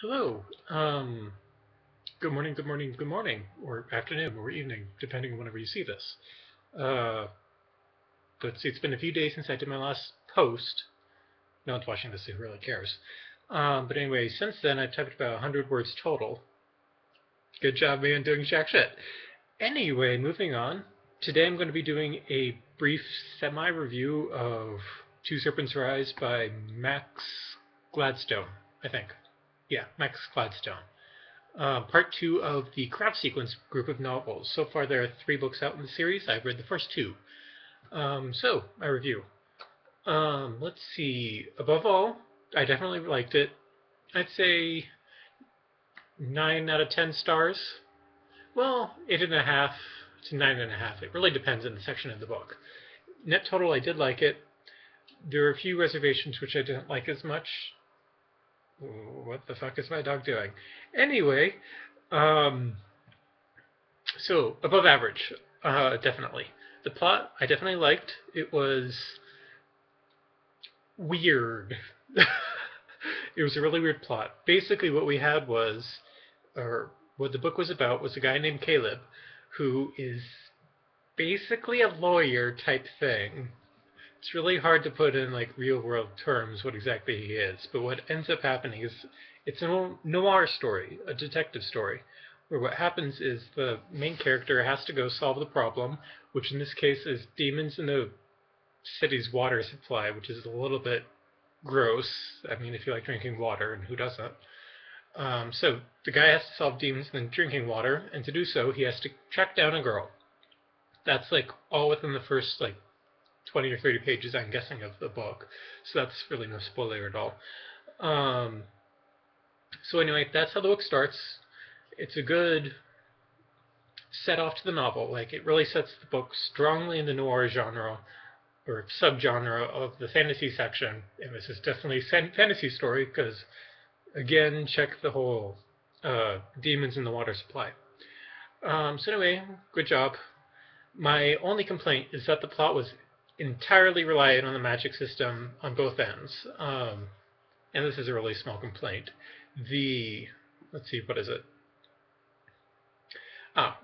Hello. Good morning, good morning, good morning, or afternoon, or evening, depending on whenever you see this. Uh, let's see, it's been a few days since I did my last post. No one's watching this, so who really cares? But anyway, since then, I've typed about 100 words total. Good job, man, doing jack shit. Anyway, moving on. Today I'm going to be doing a brief semi-review of Two Serpents Rise by Max Gladstone, I think. Yeah, Max Gladstone. Part two of the Craft Sequence group of novels. So far, there are 3 books out in the series. I've read the first 2. So, my review. Let's see. Above all, I definitely liked it. I'd say 9 out of 10 stars. Well, 8.5 to 9.5. It really depends on the section of the book. Net total, I did like it. There are a few reservations which I didn't like as much. What the fuck is my dog doing? Anyway, so above average, definitely. The plot I definitely liked. It was weird. It was a really weird plot. Basically, what we had was, or what the book was about, was a guy named Caleb, who is basically a lawyer type thing. It's really hard to put in like real world terms what exactly he is, but what ends up happening is it's a noir story, a detective story, where what happens is the main character has to go solve the problem, which in this case is demons in the city's water supply, which is a little bit gross. I mean, if you like drinking water, and who doesn't? So the guy has to solve demons in drinking water, and to do so, he has to track down a girl. That's like all within the first like 20 or 30 pages, I'm guessing, of the book. So that's really no spoiler at all. Um, so anyway, that's how the book starts. It's a good set off to the novel. Like, it really sets the book strongly in the noir genre or subgenre of the fantasy section. And this is definitely a fantasy story because, again, check the whole demons in the water supply. So anyway, good job. My only complaint is that the plot was entirely reliant on the magic system on both ends. And this is a really small complaint. Let's see, what is it?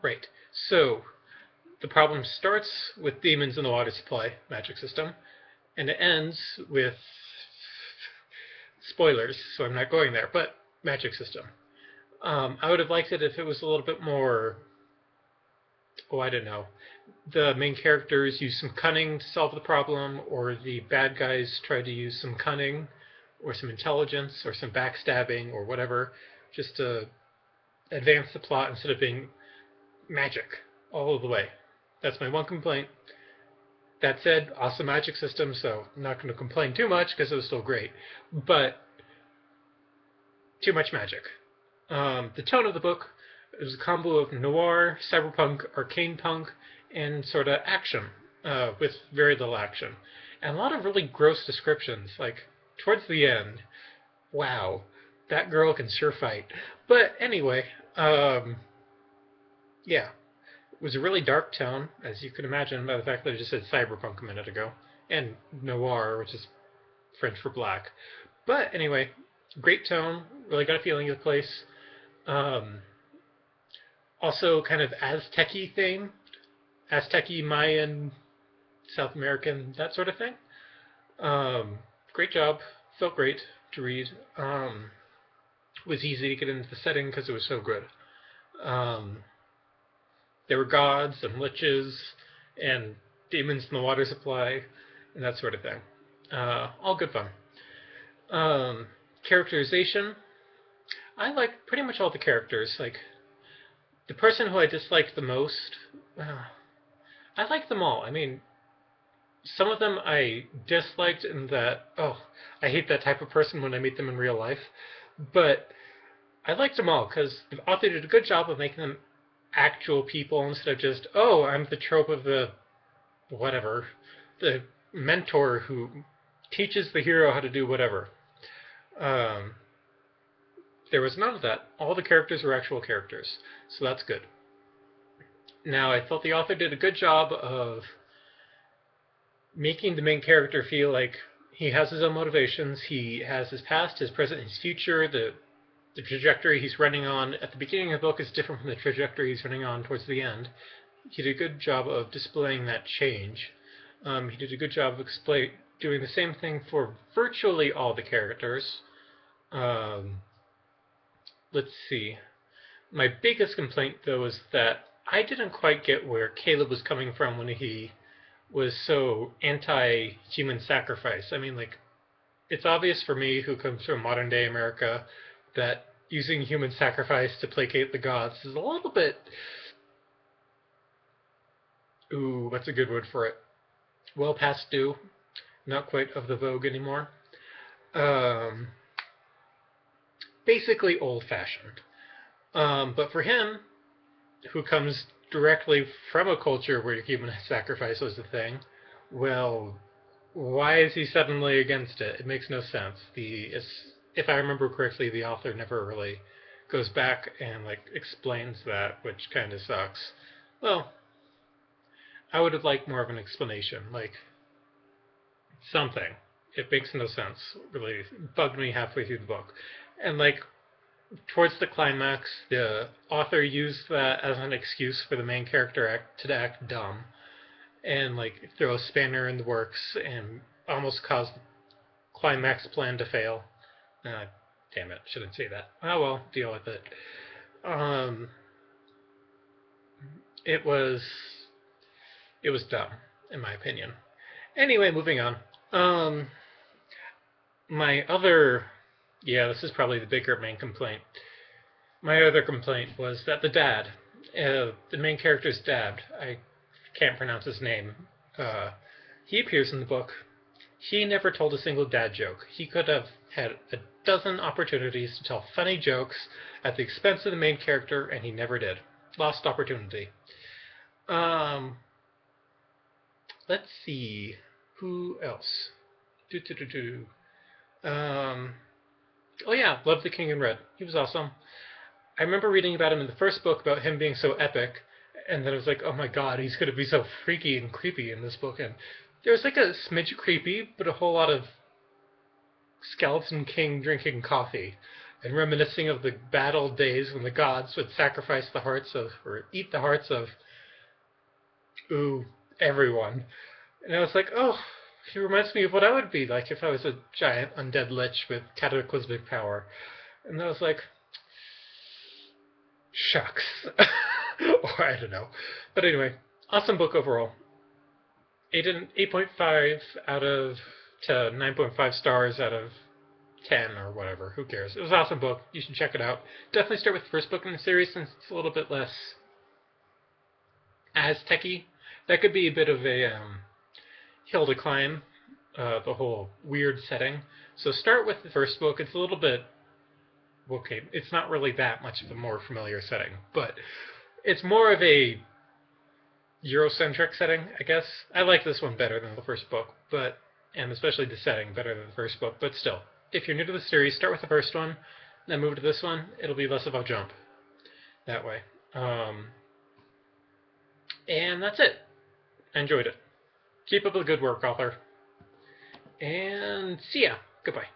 Right. So, the problem starts with demons in the water supply magic system, and it ends with spoilers, so I'm not going there, but magic system. I would have liked it if it was a little bit more, I don't know. The main characters use some cunning to solve the problem, or the bad guys try to use some cunning, or some intelligence, or some backstabbing, or whatever, just to advance the plot instead of being magic all the way. That's my one complaint. That said, awesome magic system, so I'm not going to complain too much because it was still great. But too much magic. The tone of the book is a combo of noir, cyberpunk, arcane punk, and sort of action, with very little action. And a lot of really gross descriptions, like towards the end, wow, that girl can sure fight. But anyway, yeah, it was a really dark tone, as you can imagine by the fact that I just said cyberpunk a minute ago, and noir, which is French for black. But anyway, great tone, really got a feeling of the place. Um, Also, kind of Aztec-y thing, Aztec-y, Mayan, South American, that sort of thing. Great job, felt great to read. Was easy to get into the setting because it was so good. Um, there were gods and liches and demons in the water supply and that sort of thing. All good fun. Characterization. I like pretty much all the characters. Like, the person who I disliked the most, I like them all. I mean, some of them I disliked in that, I hate that type of person when I meet them in real life. But I liked them all because the author did a good job of making them actual people instead of just, I'm the trope of the whatever, the mentor who teaches the hero how to do whatever. Um, there was none of that. All the characters were actual characters, so that's good. Now, I thought the author did a good job of making the main character feel like he has his own motivations. He has his past, his present, his future. The the trajectory he's running on at the beginning of the book is different from the trajectory he's running on towards the end. He did a good job of displaying that change. He did a good job of doing the same thing for virtually all the characters. Let's see. My biggest complaint, though, is that I didn't quite get where Caleb was coming from when he was so anti-human sacrifice. I mean, like, it's obvious for me, who comes from modern-day America, that using human sacrifice to placate the gods is a little bit... Ooh, what's a good word for it? Well past due. Not quite of the vogue anymore. Basically old-fashioned. But for him, who comes directly from a culture where human sacrifice was a thing, well, why is he suddenly against it? It makes no sense. If I remember correctly, the author never really goes back and explains that, which kind of sucks. Well, I would have liked more of an explanation, like something. It makes no sense. Really bugged me halfway through the book. And towards the climax, the author used that as an excuse for the main character to act dumb and throw a spanner in the works and almost cause the climax plan to fail. Damn it, shouldn't say that. Oh well, deal with it. It was dumb, in my opinion. Anyway, moving on. This is probably the bigger main complaint. My other complaint was that the main character's dad, I can't pronounce his name, he appears in the book. He never told a single dad joke. He could have had a dozen opportunities to tell funny jokes at the expense of the main character, and he never did. Lost opportunity. Let's see. Who else? Oh yeah, Love the King in Red. He was awesome. I remember reading about him in the first book, about him being so epic, and then I was like, oh my god, he's going to be so freaky and creepy in this book. And there was a smidge creepy, but a whole lot of Skeleton King drinking coffee and reminiscing of the battle days when the gods would sacrifice the hearts of, or eat the hearts of, everyone. And I was like, oh, he reminds me of what I would be like if I was a giant undead lich with cataclysmic power. And I was like, shucks. Or I don't know. But anyway, awesome book overall. 8.5 out of to 9.5 stars out of 10 or whatever. Who cares? It was an awesome book. You should check it out. Definitely start with the first book in the series since it's a little bit less Aztec-y. That could be a bit of a hill to climb, the whole weird setting. So start with the first book. It's a little bit, okay, it's not really that much of a more familiar setting, but it's more of a Eurocentric setting, I guess. I like this one better than the first book, and especially the setting better than the first book, but still, if you're new to the series, start with the first one, then move to this one. It'll be less of a jump that way. And that's it. I enjoyed it. Keep up the good work, author. And see ya. Goodbye.